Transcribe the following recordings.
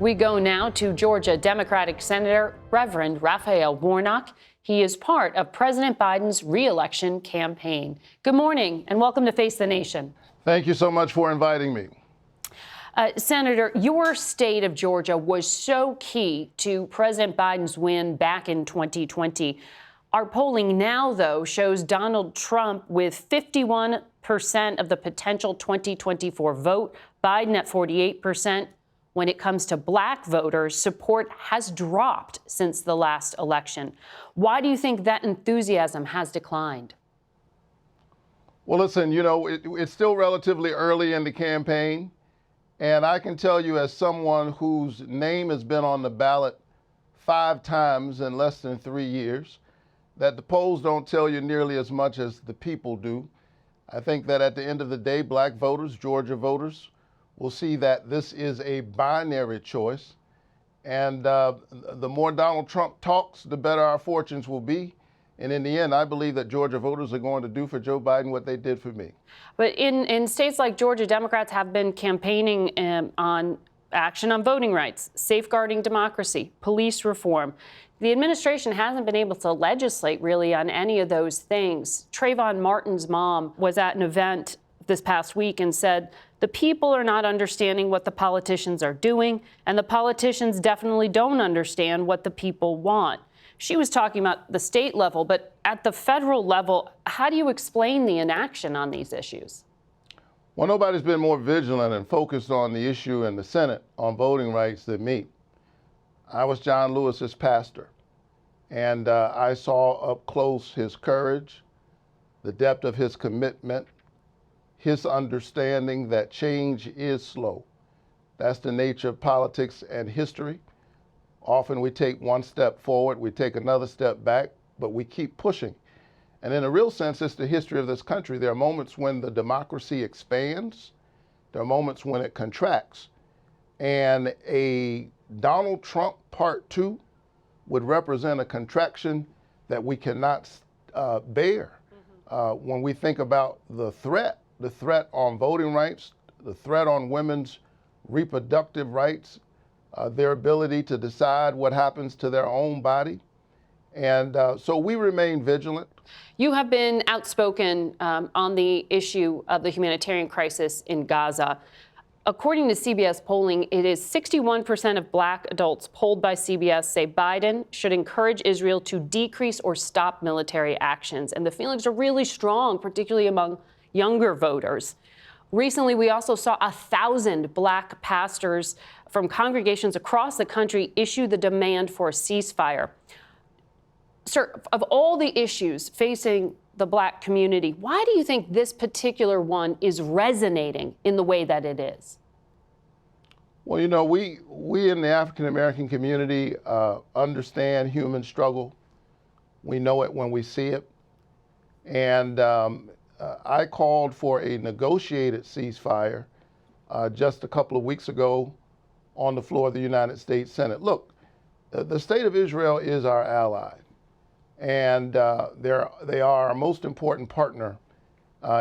We go now to Georgia Democratic Senator Reverend Raphael Warnock. He is part of President Biden's re-election campaign. Good morning and welcome to Face the Nation. Thank you so much for inviting me. Senator, your state of Georgia was so key to President Biden's win back in 2020. Our polling now, though, shows Donald Trump with 51% of the potential 2024 vote, Biden at 48%. When it comes to black voters, support has dropped since the last election. Why do you think that enthusiasm has declined? Well, listen, it's still relatively early in the campaign. And I can tell you, as someone whose name has been on the ballot 5 times in less than 3 years, that the polls don't tell you nearly as much as the people do. I think that at the end of the day, black voters, Georgia voters, will see that this is a binary choice. And the more Donald Trump talks, the better our fortunes will be. And in the end, I believe that Georgia voters are going to do for Joe Biden what they did for me. But in states like Georgia, Democrats have been campaigning on action on voting rights, safeguarding democracy, police reform. The administration hasn't been able to legislate really on any of those things. Trayvon Martin's mom was at an event this past week and said the people are not understanding what the politicians are doing, and the politicians definitely don't understand what the people want. She was talking about the state level, but at the federal level, how do you explain the inaction on these issues? Well, nobody's been more vigilant and focused on the issue in the Senate on voting rights than me. I was John Lewis's pastor, and I saw up close his courage, the depth of his commitment, his understanding that change is slow. That's the nature of politics and history. Often we take one step forward, we take another step back, but we keep pushing. And in a real sense, it's the history of this country. There are moments when the democracy expands. There are moments when it contracts. And a Donald Trump Part 2 would represent a contraction that we cannot bear. When we think about the threat on voting rights, the threat on women's reproductive rights, their ability to decide what happens to their own body. And so we remain vigilant. You have been outspoken on the issue of the humanitarian crisis in Gaza. According to CBS polling, it is 61% of black adults polled by CBS say Biden should encourage Israel to decrease or stop military actions. And the feelings are really strong, particularly among younger voters. Recently, we also saw 1,000 black pastors from congregations across the country issue the demand for a ceasefire. Sir, of all the issues facing the black community, why do you think this particular one is resonating in the way that it is? Well, we in the African American community understand human struggle. We know it when we see it. And I called for a negotiated ceasefire just a couple of weeks ago on the floor of the United States Senate. Look, the state of Israel is our ally, and they are our most important partner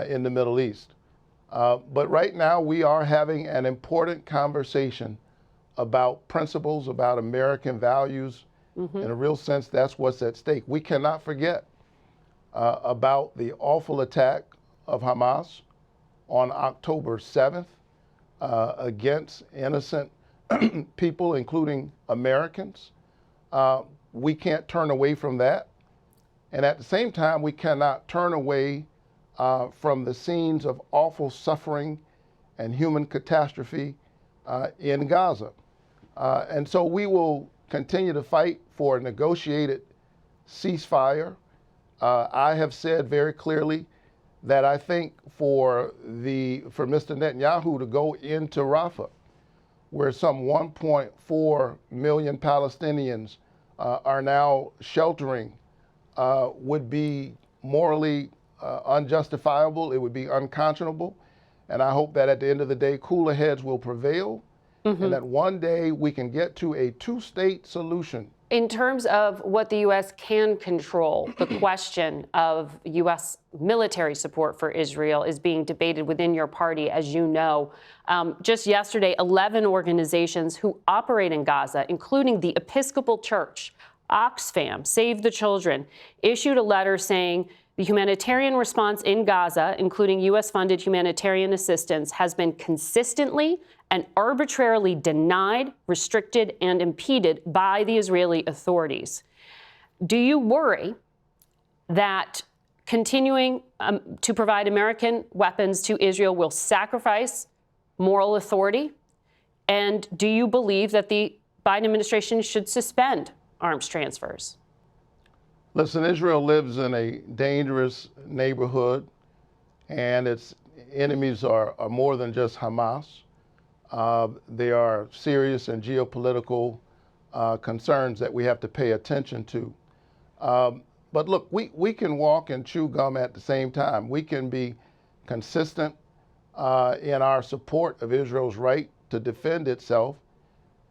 in the Middle East. But right now we are having an important conversation about principles, about American values. In a real sense, that's what's at stake. We cannot forget about the awful attack of Hamas on October 7th against innocent people, including Americans. We can't turn away from that. And at the same time, we cannot turn away from the scenes of awful suffering and human catastrophe in Gaza. And so we will continue to fight for a negotiated ceasefire. I have said very clearly that I think for Mr. Netanyahu to go into Rafah, where some 1.4 million Palestinians are now sheltering, would be morally unjustifiable. It would be unconscionable. And I hope that at the end of the day, cooler heads will prevail and that one day we can get to a two-state solution. In terms of what the U.S. can control, the question of U.S. military support for Israel is being debated within your party, as you know. Just yesterday, 11 organizations who operate in Gaza, including the Episcopal Church, Oxfam, Save the Children, issued a letter saying the humanitarian response in Gaza, including U.S.-funded humanitarian assistance, has been consistently and arbitrarily denied, restricted, and impeded by the Israeli authorities. Do you worry that continuing to provide American weapons to Israel will sacrifice moral authority? And do you believe that the Biden administration should suspend arms transfers? Listen, Israel lives in a dangerous neighborhood, and its enemies are more than just Hamas. They are serious and geopolitical concerns that we have to pay attention to. But look, we can walk and chew gum at the same time. We can be consistent in our support of Israel's right to defend itself,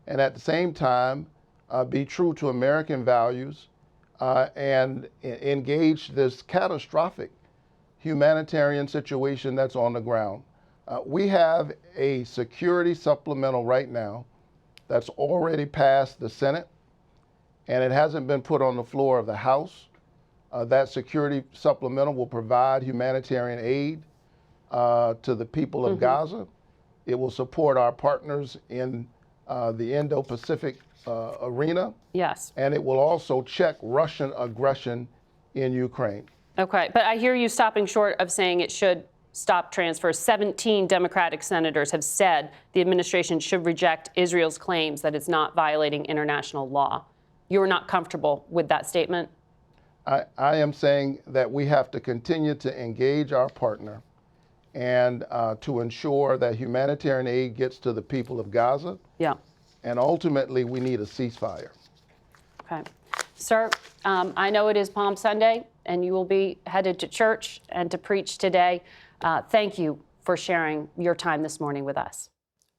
and at the same time be true to American values and engage this catastrophic humanitarian situation that's on the ground. We have a security supplemental right now that's already passed the Senate, and it hasn't been put on the floor of the House. That security supplemental will provide humanitarian aid to the people of Gaza. It will support our partners in the Indo-Pacific arena. Yes. And it will also check Russian aggression in Ukraine. Okay, but I hear you stopping short of saying it should stop transfers. 17 Democratic senators have said the administration should reject Israel's claims that it's not violating international law. You're not comfortable with that statement? I am saying that we have to continue to engage our partner and to ensure that humanitarian aid gets to the people of Gaza. Yeah. And ultimately, we need a ceasefire. Okay. Sir, I know it is Palm Sunday, and you will be headed to church and to preach today. Thank you for sharing your time this morning with us.